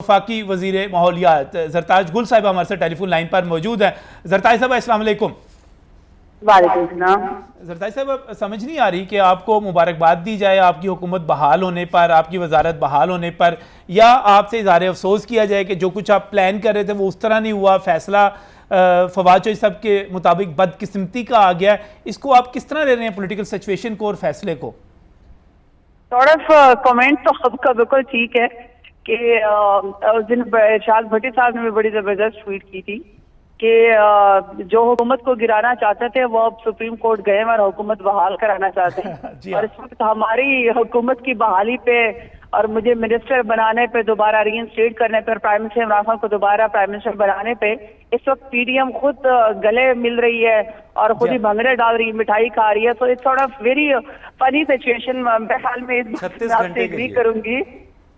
वफाकी वज़ीर माहौलियात ज़रताज गुल साहिबा हमारे साथ टेलीफोन लाइन पर मौजूद है। ज़रताज साहब अस्सलाम वालेकुम। वालेकुम सलाम। ज़रताज साहब, समझ नहीं आ रही कि आपको मुबारकबाद दी जाए आपकी हुकूमत बहाल होने पर, आपकी वजारत बहाल होने पर, या आपसे इज़हार अफसोस किया जाए कि जो कुछ आप प्लान कर रहे थे वो उस तरह नहीं हुआ, फैसला फवाद चौधरी साहब के मुताबिक बदकिस्मती का आ गया। इसको आप किस तरह ले रहे हैं, पॉलिटिकल सिचुएशन को और फैसले को? कमेंट तो आपका बिल्कुल ठीक है कि उस दिन इरशाद भट्टी साहब ने भी बड़ी जबरदस्त ट्वीट की थी कि जो हुकूमत को गिराना चाहते थे वो अब सुप्रीम कोर्ट गए और हुकूमत बहाल कराना चाहते हैं। और इस वक्त हमारी हुकूमत की बहाली पे और मुझे मिनिस्टर बनाने पे, दोबारा रीइंस्टेट करने पर, प्राइम मिनिस्टर इमरान खान को दोबारा प्राइम मिनिस्टर बनाने पे इस वक्त पीडीएम खुद गले मिल रही है और खुद ही भंगड़े डाल रही है, मिठाई खा रही है। तो it's sort of very funny situation. मेरे ख्याल में इस बात से एग्री करूंगी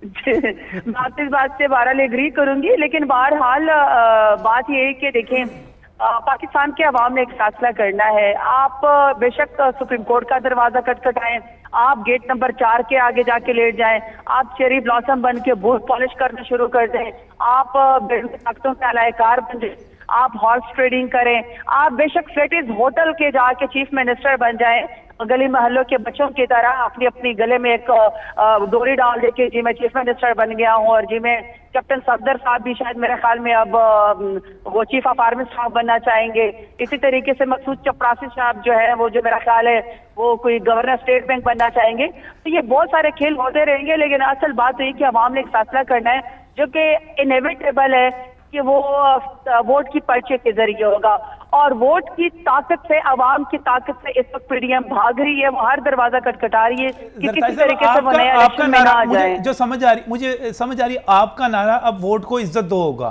मैं इस बात से बहरहाल एग्री करूंगी। लेकिन बहरहाल बात ये है कि देखें, पाकिस्तान के अवाम ने एक फैसला करना है। आप बेशक सुप्रीम कोर्ट का दरवाजा खटखटाएं, आप गेट नंबर 4 के आगे जाके लेट जाएं, आप चेरी ब्लॉसम बन के बूथ पॉलिश करना शुरू कर दें, आप ताकतों के अलायकार बन जाए, आप हॉर्स ट्रेडिंग करें, आप बेशक फेटिस होटल के जाके चीफ मिनिस्टर बन जाएं, गली महल्लों के बच्चों की तरह अपनी अपनी गले में एक डोरी डाल दे के जी मैं चीफ मिनिस्टर बन गया हूँ, और जी मैं कैप्टन सफदर साहब भी शायद मेरे ख्याल में अब वो चीफ ऑफ आर्मी स्टाफ बनना चाहेंगे। इसी तरीके से मकसूद चपरासी साहब जो है वो, जो मेरा ख्याल है वो कोई गवर्नर स्टेट बैंक बनना चाहेंगे। तो ये बहुत सारे खेल होते रहेंगे, लेकिन असल बात तो ये कि अवाम ने एक फैसला करना है जो कि इनएविटेबल है कि वो वोट की पर्चे के जरिए होगा। और वोट की ताकत से, अवाम की ताकत से इस वक्त पीडीएम भाग रही है, वो हर दरवाजा खटखटा रही है कि किसी तरीके से वो नया इलेक्शन में ना आ जाए। जो मुझे समझ आ रही आपका नारा अब वोट को इज्जत दो होगा।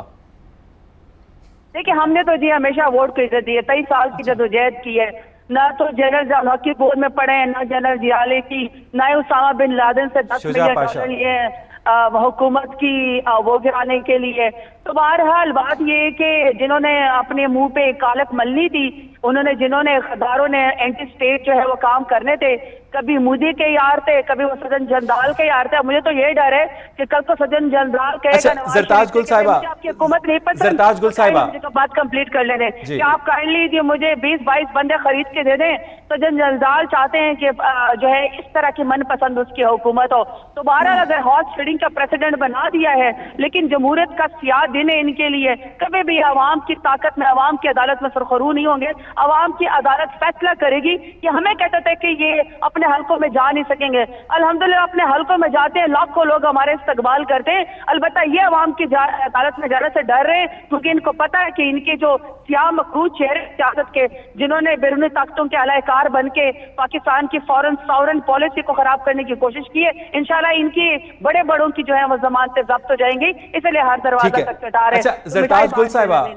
देखिए, हमने तो जी हमेशा वोट को इज्जत दी है, 23 साल की जदोजहद की है। ना तो जनरल हॉकी बोर्ड में पढ़े हैं, ना जनरल जियाले की, ना ही उसामा बिन लादेन से 10 मिलियन डॉलर लिए हुकूमत की वो गिराने के लिए। तो बहरहाल बात ये है कि जिन्होंने अपने मुंह पे कालक मलनी थी, जिन्होंने खदारों ने एंटी स्टेट जो है वो काम करने थे, कभी मोदी के यार थे, कभी वो सदन जनरल के यार थे। मुझे तो ये डर है कि कल को सदन जनरल कहेगा ज़रताज गुल साहिबा, आपकी हुकूमत नहीं पसंद। ज़रताज गुल साहिबा, मुझे बात कंप्लीट कर लेने कि आप काइंडली मुझे 20-22 बंदे खरीद के दे दें। तो जनरल चाहते हैं कि जो है इस तरह की मनपसंद उसकी हुकूमत हो। तो बहरहाल अगर हॉर्स ट्रेडिंग का प्रेसिडेंट बना दिया है, लेकिन जमहूरियत का सियाह दिन है इनके लिए, कभी भी अवाम की ताकत में, अवाम की अदालत में सरखरू नहीं होंगे। अवाम की अदालत फैसला करेगी कि हमें कहते थे कि ये अपने हलकों में जा नहीं सकेंगे, अल्हम्दुलिल्लाह अपने हलकों में जाते हैं, लाखों लोग हमारे इस्तकबाल करते हैं। अलबत्ता ये अवाम की अदालत में जाने से डर रहे हैं क्योंकि इनको पता है कि इनके जो सियाह मखरूज चेहरे सियासत के, जिन्होंने बैरूनी ताकतों के अलायकार बन के पाकिस्तान की फॉरेन पॉलिसी को खराब करने की कोशिश की है, इंशाल्लाह इनकी बड़े बड़ों की जो है वो जमानतें जब्त हो जाएंगी। इसलिए हर दरवाजा तक कटा रहे। ज़रताज गुल साहिबा,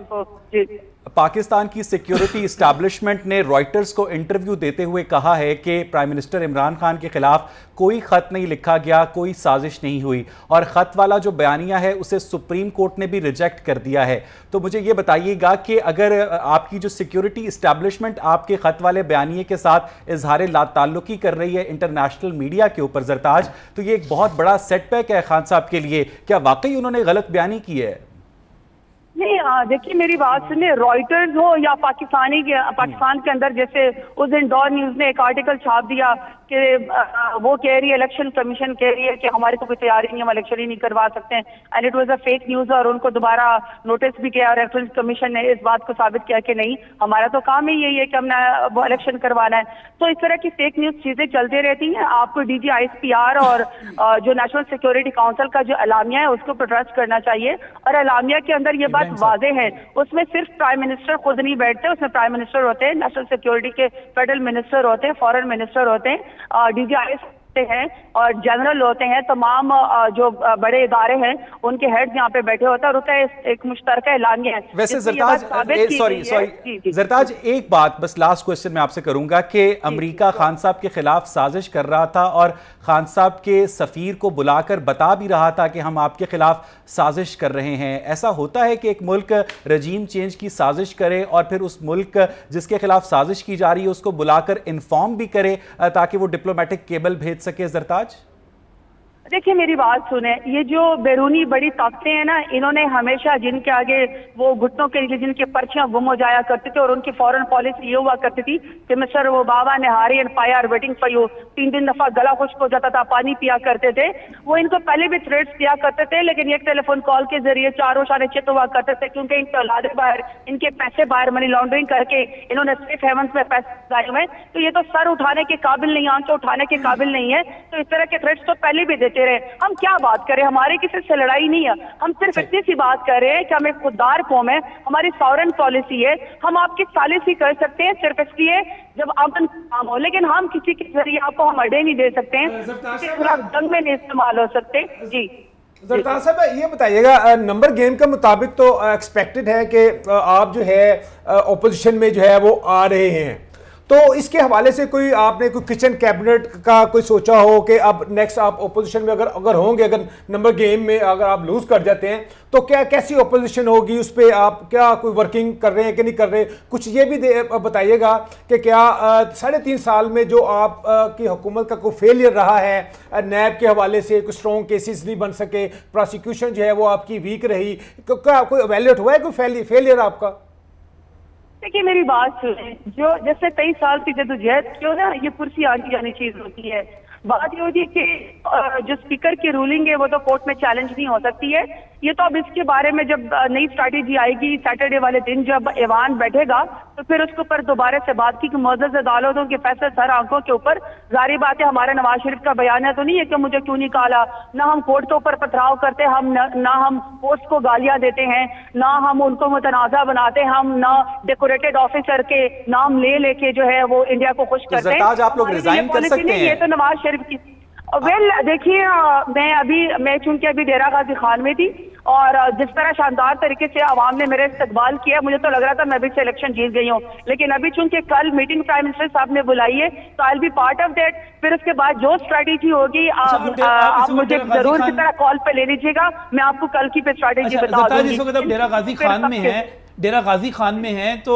पाकिस्तान की सिक्योरिटी इस्टेब्लिशमेंट ने रॉयटर्स को इंटरव्यू देते हुए कहा है कि प्राइम मिनिस्टर इमरान खान के खिलाफ कोई खत नहीं लिखा गया, कोई साजिश नहीं हुई, और खत वाला जो बयानिया है उसे सुप्रीम कोर्ट ने भी रिजेक्ट कर दिया है। तो मुझे ये बताइएगा कि अगर आपकी जो सिक्योरिटी इस्टेब्लिशमेंट आपके खत वाले बयानिए के साथ इजहार लाताल्लुकी कर रही है इंटरनेशनल मीडिया के ऊपर ज़रताज, तो ये एक बहुत बड़ा सेटबैक है खान साहब के लिए। क्या वाकई उन्होंने गलत बयानी की है? नहीं, देखिए मेरी बात सुनिए, रॉयटर्स हो या पाकिस्तान के अंदर, जैसे उस दिन डॉन न्यूज ने एक आर्टिकल छाप दिया कि वो कह रही है, इलेक्शन कमीशन कह रही है कि हमारे को कोई तैयारी नहीं, हम इलेक्शन ही नहीं करवा सकते हैं, and it was a fake news. और उनको दोबारा नोटिस भी किया और इलेक्शन कमीशन ने इस बात को साबित किया कि नहीं, हमारा तो काम ही यही है कि हमने वो इलेक्शन करवाना है। तो इस तरह की फेक न्यूज चीजें चलती रहती हैं। आपको DGISPR और जो नेशनल सिक्योरिटी काउंसिल का जो एलामिया है उसके ऊपर ट्रस्ट करना चाहिए। और एलामिया के अंदर ये बात वाज़ेह है, उसमें सिर्फ प्राइम मिनिस्टर खुद नहीं बैठते, उसमें प्राइम मिनिस्टर होते हैं, नेशनल सिक्योरिटी के फेडरल मिनिस्टर होते हैं, फॉरेन मिनिस्टर होते हैं, DGIS हैं और जनरल होते हैं। तमाम जो बड़े इदारे हैं उनके हेड यहाँ पे बैठे होते हैं और उसका एक मुश्तरका एलानिया है। वैसे ज़रताज, ज़रताज एक बात बस लास्ट क्वेश्चन मैं आपसे करूंगा कि अमेरिका खान साहब के खिलाफ साजिश कर रहा था और खान साहब के सफीर को बुलाकर बता भी रहा था कि हम आपके खिलाफ साजिश कर रहे हैं। ऐसा होता है कि एक मुल्क रजीम चेंज की साजिश करे और फिर उस मुल्क जिसके खिलाफ साजिश की जा रही है उसको बुलाकर इन्फॉर्म भी करे ताकि वो डिप्लोमेटिक केबल भेज सके? ज़रताज, देखिए मेरी बात सुने, ये जो बैरूनी बड़ी ताकतें हैं ना, इन्होंने हमेशा जिनके आगे वो घुटनों के नीचे जिनके पर्चियां गुम हो जाया करते थे और उनकी फॉरेन पॉलिसी ये हुआ करती थी कि मिस्टर वो बाबा ने हारी एंड पाई आर वेटिंग फॉर यू, 3 दफा गला खुश्क हो जाता था, पानी पिया करते थे। वो इनको पहले भी थ्रेट्स दिया करते थे, लेकिन एक टेलीफोन कॉल के जरिए चारों शाने चित हुआ करते थे, क्योंकि इनके औलादे बाहर, इनके पैसे बाहर मनी लॉन्ड्रिंग करके इन्होंने सेफ हेवंस में पैसे लगाए हुए। तो ये तो सर उठाने के काबिल नहीं, आंखें उठाने के काबिल नहीं है। तो इस तरह के थ्रेट्स तो पहले भी देते रहे। हम क्या बात करें, हमारी किसी से लड़ाई नहीं है, हम सिर्फ इतनी सी बात कर रहे हैं कि हम एक खुददार कौम है, हमारी सॉवरेन पॉलिसी है, हम आपकी सालिश ही कर सकते हैं सिर्फ इसलिए जब आमदन काम हो, लेकिन हम किसी के जरिए आपको हम अड्डे नहीं दे सकते हैं, किसी के खिलाफ जंग में नहीं इस्तेमाल हो सकते। जी ज़रदार साहब ये बताइएगा, नंबर गेम के मुताबिक तो एक्सपेक्टेड है कि आप जो है ऑपोजिशन में जो है वो आ रहे हैं, तो इसके हवाले से कोई आपने कोई किचन कैबिनेट का कोई सोचा हो कि अब नेक्स्ट आप ओपोजिशन में अगर होंगे, अगर नंबर गेम में अगर आप लूज कर जाते हैं तो क्या कैसी ओपोजिशन होगी, उस पर आप क्या कोई वर्किंग कर रहे हैं कि नहीं कर रहे? कुछ ये भी बताइएगा कि क्या 3.5 साल में जो आप की हुकूमत का कोई फेलियर रहा है नैब के हवाले से, कोई स्ट्रॉन्ग केसेस नहीं बन सके, प्रोसिक्यूशन जो है वो आपकी वीक रही, क्या कोई एवेल्यूएट हुआ है कोई फेलियर आपका? देखिए मेरी बात सुने, जो जैसे 23 साल की जदोजहद क्यों ना ये कुर्सी आगे जानी चीज होती है। बात ये होती है कि जो स्पीकर की रूलिंग है वो तो कोर्ट में चैलेंज नहीं हो सकती है। ये तो अब इसके बारे में जब नई स्ट्रैटेजी आएगी सैटरडे वाले दिन जब ऐवान बैठेगा तो फिर उसके ऊपर दोबारा से बात की कि मुअज़्ज़ज़ अदालतों के फैसले सर आंखों के ऊपर। जारी बात है हमारा नवाज शरीफ का बयान तो नहीं है कि मुझे क्यों निकाला, ना हम कोर्ट के ऊपर पथराव करते, हम ना हम कोर्ट को गालियां देते हैं, ना हम उनको मुतनाज़ा बनाते, हम ना डेकोरेटेड ऑफिसर के नाम ले लेके जो है वो इंडिया को खुश करते हैं। आप लोग रिजाइन कर सकते हैं। ये तो नवाज शरीफ की देखिए मैं चूंकि अभी डेरा गाजी खान में थी और जिस तरह शानदार तरीके से आवाम ने मेरा इस्तकबाल किया, मुझे तो लग रहा था मैं भी इलेक्शन जीत गई हूँ। लेकिन अभी चूंकि कल मीटिंग प्राइम मिनिस्टर साहब ने बुलाई है तो I will be part of that. फिर उसके बाद जो स्ट्रैटेजी होगी आप मुझे जरूर की तरह कॉल पे ले लीजिएगा, मैं आपको कल की पे स्ट्रैटेजी बता दूंगी। डेरा गाजी खान में है, डेरा गाजी खान में हैं तो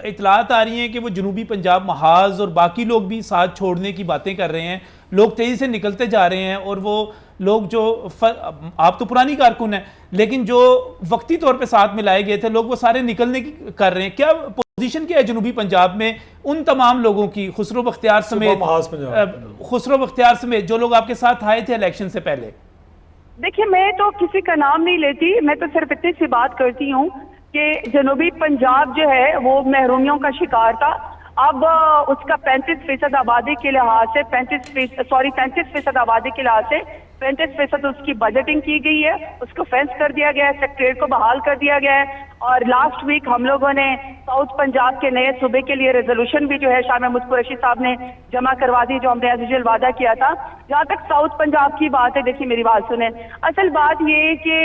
इतलात आ रही हैं कि वो जनूबी पंजाब महाज और बाकी लोग भी साथ छोड़ने की बातें कर रहे हैं, लोग तेजी से निकलते जा रहे हैं और वो लोग जो आप तो पुरानी कारकुन हैं लेकिन जो वक्ती तौर पे साथ में लाए गए थे लोग वो सारे निकलने की कर रहे हैं। क्या पोजीशन क्या है जनूबी पंजाब में उन तमाम लोगों की, खुसरो बख्तियार समेत जो लोग आपके साथ आए थे इलेक्शन से पहले? देखिए मैं तो किसी का नाम नहीं लेती, मैं तो सिर्फ इतनी सी बात करती हूँ कि जनूबी पंजाब जो है वो महरूमियों का शिकार था। अब उसका 35% आबादी के लिहाज से 35% आबादी के लिहाज से 35% उसकी बजटिंग की गई है, उसको फेंस कर दिया गया है, सेक्रेटरीट को बहाल कर दिया गया है। और लास्ट वीक हम लोगों ने साउथ पंजाब के नए सूबे के लिए रेजोल्यूशन भी जो है शाह महमूद कुरैशी साहब ने जमा करवा दी, जो हमने एज यूजुअल वादा किया था। जहाँ तक साउथ पंजाब की बात है, देखिए मेरी बात सुने, असल बात ये है कि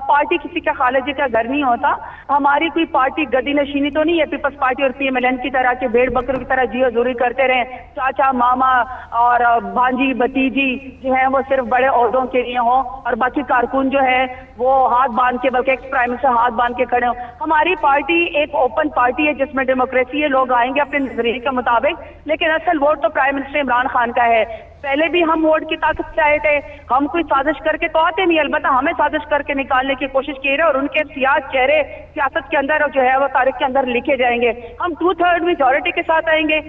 पार्टी किसी का खालिजी का घर नहीं होता। हमारी कोई पार्टी गद्दी नशीनी तो नहीं है, पीपल्स पार्टी और PMLN की तरह के भेड़ बकरों की तरह जी हजूरी करते रहे, चाचा मामा और भांजी भतीजी जो है वो सिर्फ बड़े ओहदों के लिए हों और बाकी कारकुन जो है वो हाथ बांध के, बल्कि एक्स प्राइम मिनिस्टर हाथ बांध के खड़े हों। हमारी पार्टी एक ओपन पार्टी है जिसमें डेमोक्रेसी है, लोग आएंगे अपने नजरिए के मुताबिक, लेकिन असल वोट तो प्राइम मिनिस्टर इमरान खान का है। पहले भी हम वोट की ताकत से आए थे, हम कोई साजिश करके तो आते नहीं, अलबत्ता हमें साजिश करके निकालने की कोशिश की रहे और उनके चेहरे सियासत के अंदर जो है वो तारीख के अंदर लिखे जाएंगे। हम 2/3 मेजॉरिटी के साथ आएंगे।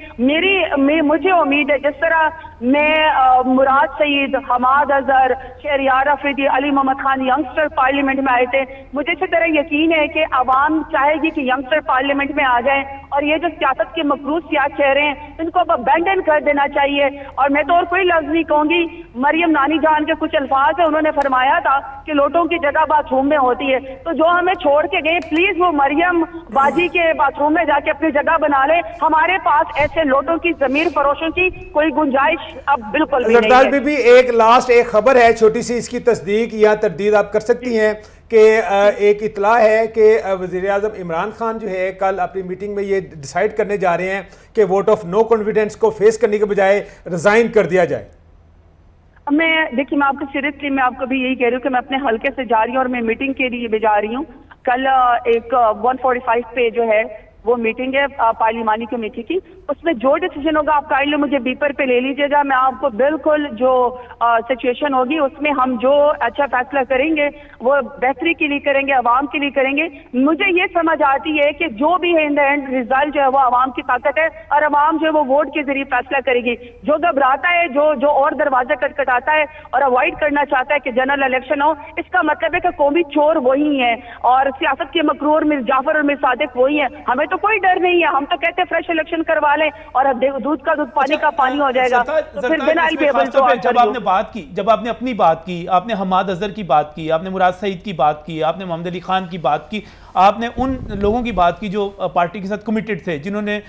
मुझे उम्मीद है जिस तरह मैं मुराद सईद, हमाद अजहर, शहरियार अफरीदी, अली मोहम्मद खान यंगस्टर पार्लियामेंट में आए थे, मुझे इसी तरह यकीन है कि आवाम चाहेगी कि यंगस्टर पार्लियामेंट में आ जाएं और ये जो सियासत के मकरूज सियासत चेहरे हैं इनको अब अबैंडन कर देना चाहिए। और मैं तो और कोई लफ्ज नहीं कहूंगी, मरियम नानी जान के कुछ अल्फाज है, उन्होंने फरमाया था कि लोटों की जगह बाथरूम में होती है, तो जो हमें छोड़ के गए प्लीज वो मरियम बाजी के बाथरूम में जाके अपनी जगह बना ले। हमारे पास ऐसे लोटों की जमीर फरोशों की कोई गुंजाइश अब बिल्कुल भी नहीं है। बीबी एक लास्ट एक खबर है छोटी सी, इसकी तस्दीक या तरदीद आप कर सकती हैं कि एक इतला है कि वज़ीर-ए-आज़म इमरान खान जो है कल अपनी मीटिंग में ये डिसाइड करने जा रहे हैं कि वोट ऑफ नो कॉन्फिडेंस को फेस करने के बजाय रिजाइन कर दिया जाए। देखिए मैं आपको सीरियसली मैं आपको भी यही कह रही हूँ कि मैं अपने हल्के से जा रही हूँ और मैं मीटिंग के लिए भी जा रही हूँ। कल एक 145 पे जो है وہ میٹنگ ہے پارلیمانی کمیٹی کی, اس میں جو ڈیسیجن ہوگا آپ کائنڈلی مجھے بیپر پہ لے لیجیے گا, میں آپ کو بالکل جو سچویشن ہوگی اس میں ہم جو اچھا فیصلہ کریں گے وہ بہتری کے لیے کریں گے, عوام کے لیے کریں گے. مجھے یہ سمجھ آتی ہے کہ جو بھی ہے ان دا اینڈ ریزلٹ جو ہے وہ عوام کی طاقت ہے, اور عوام جو ہے وہ ووٹ کے ذریعے فیصلہ کرے گی. جو گھبراتا ہے, جو اور دروازے کٹکھٹاتا ہے اور اوائڈ کرنا چاہتا ہے کہ جنرل الیکشن ہو, اس کا مطلب ہے کہ قومی چور وہی ہیں اور سیاست کے مکرور میر جعفر اور میر صادق وہی ہیں. ہمیں تو کوئی ڈر نہیں ہے, ہم تو کہتے ہیں فریش الیکشن کروا لیں اور دودھ کا دودھ پانی کا پانی ہو جائے گا. تو پھر بنا جب آپ نے بات کی, جب آپ نے اپنی بات کی, آپ نے حماد اظہر کی بات کی, آپ نے مراد سعید کی بات کی, آپ نے محمد علی خان کی بات کی, آپ نے ان لوگوں کی بات کی جو پارٹی کے ساتھ کمیٹڈ تھے, جنہوں نے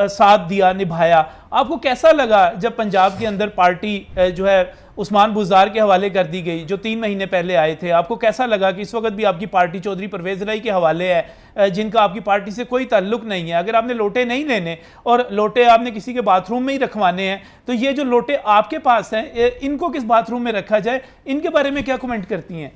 ساتھ دیا, نبھایا. آپ کو کیسا لگا جب پنجاب کے اندر پارٹی جو ہے عثمان بزدار کے حوالے کر دی گئی, جو 3 مہینے پہلے آئے تھے؟ آپ کو کیسا لگا کہ اس وقت بھی آپ کی پارٹی چودھری پرویز الہی کے حوالے ہے, جن کا آپ کی پارٹی سے کوئی تعلق نہیں ہے؟ اگر آپ نے لوٹے نہیں لینے اور لوٹے آپ نے کسی کے باتھ روم میں ہی رکھوانے ہیں, تو یہ جو لوٹے آپ کے پاس ہیں ان کو کس باتھ روم میں رکھا جائے, ان کے بارے میں کیا کمنٹ کرتی ہیں؟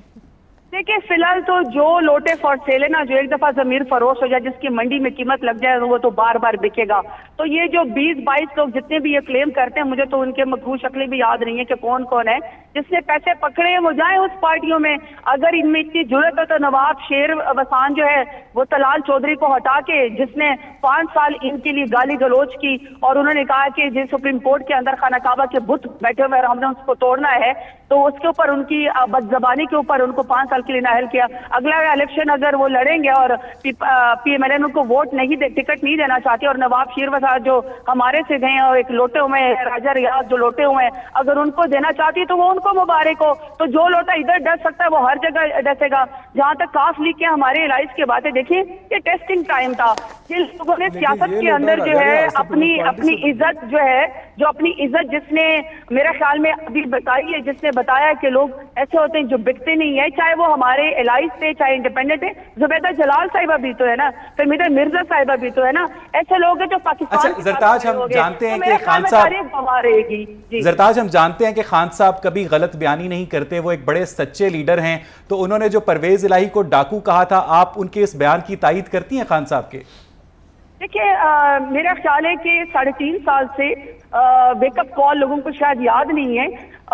دیکھیں فی الحال تو جو لوٹے فار سیل ہے نا, جو ایک دفعہ ضمیر فروش ہو جائے, جس کی منڈی میں قیمت لگ جائے, وہ تو بار بار بکے گا. تو یہ جو 20-22 لوگ جتنے بھی یہ کلیم کرتے ہیں, مجھے تو ان کے مقبول شکلیں بھی یاد نہیں ہے کہ کون کون ہے جس نے پیسے پکڑے ہیں, وہ جائیں اس پارٹیوں میں. اگر ان میں اتنی ضرورت ہے تو نواب شیر وسان جو ہے وہ طلال چودھری کو ہٹا کے, جس نے 5 سال ان کے لیے گالی گلوچ کی اور انہوں نے کہا کہ جس سپریم کورٹ کے اندر خانہ کعبہ کے بت بیٹھے ہوئے اور ہم نے اس کو توڑنا ہے, تو اس کے اوپر ان کی بد زبانی کے اوپر ان کو 5 سال کے لیے نااہل کیا. اگلا الیکشن اگر وہ لڑیں گے اور پی ایم ایل این کو ووٹ ٹکٹ نہیں دینا چاہتے, اور نواب شیر وسان جو ہمارے سے گئے اور ایک لوٹے ہوئے ہیں, راجہ ریاض جو لوٹے ہوئے ہیں, اگر ان کو دینا چاہتی ہے تو وہ ان کو مبارک ہو. تو جو لوٹا ادھر ڈس سکتا ہے وہ ہر جگہ ڈسے گا. جہاں تک کاف لیگ کے ہمارے الائز کی باتیں دیکھیں, یہ ٹیسٹنگ ٹائم تھا. جن لوگوں نے سیاست کے اندر جو ہے اپنی عزت جو ہے, جو اپنی عزت جس نے میرے خیال میں ابھی بتائی ہے, جس نے بتایا کہ لوگ ایسے ہوتے ہیں جو بکتے نہیں ہیں, چاہے وہ ہمارے الائز تھے چاہے انڈیپینڈنٹ ہے. زبیدہ جلال صاحبہ بھی تو ہے نا, پھر مرزا صاحبہ بھی تو ہے نا. ایسے لوگ ہیں جو پاکستان زرتاج ہم جانتے ہیں کہ خان صاحب زرتاج ہم جانتے ہیں کہ خان صاحب کبھی غلط بیانی نہیں کرتے, وہ ایک بڑے سچے لیڈر ہیں. تو انہوں نے جو پرویز الہی کو ڈاکو کہا تھا, آپ ان کے اس بیان کی تائید کرتی ہیں خان صاحب کے؟ دیکھیے میرا خیال ہے کہ 3.5 سال سے ویک اپ کال لوگوں کو شاید یاد نہیں ہے.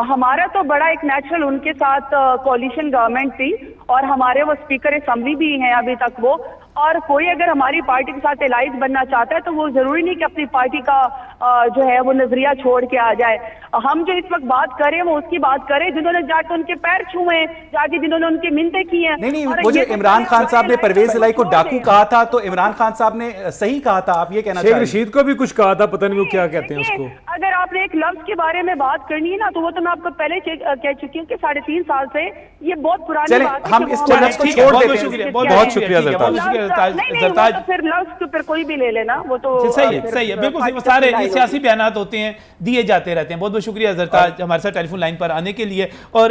ہمارا تو بڑا ایک نیچرل ان کے ساتھ کولیشن گورنمنٹ تھی, اور ہمارے وہ اسپیکر اسمبلی بھی ہیں ابھی تک وہ. اور کوئی اگر ہماری پارٹی کے ساتھ الائز بننا چاہتا ہے تو وہ ضروری نہیں کہ اپنی پارٹی کا جو ہے وہ نظریہ چھوڑ کے آ جائے. ہم جو اس وقت بات کریں وہ اس کی بات کریں جنہوں نے جا کے ان کے پیر چھوئے ہیں, جا کے جنہوں نے ان کی منتیں کی ہیں. نہیں, وہ جو عمران خان صاحب نے پرویز الہی کو ڈاکو کہا تھا, تو عمران خان صاحب نے صحیح کہا تھا, آپ یہ کہنا چاہ رہے ہیں؟ شیخ رشید کو بھی کچھ کہا تھا, پتہ نہیں وہ کیا کہتے ہیں اس کو. اگر آپ نے ایک لفظ کے بارے میں بات کرنی ہے نا, تو وہ تو میں آپ کو پہلے کہہ چکی ہوں کہ 3.5 سال سے یہ بہت پرانی بات ہے. ہم اس چیلنج کو چھوڑ دیتے ہیں. بہت شکریہ زرتاج. تو پھر لفظ کے اوپر کوئی بھی لے لینا, وہ تو صحیح ہے, بالکل صحیح. سارے سیاسی بیانات ہوتے ہیں, دیے جاتے رہتے ہیں. بہت بہت شکریہ زرتاج ہمارے ساتھ ٹیلی فون لائن پر آنے کے لیے. اور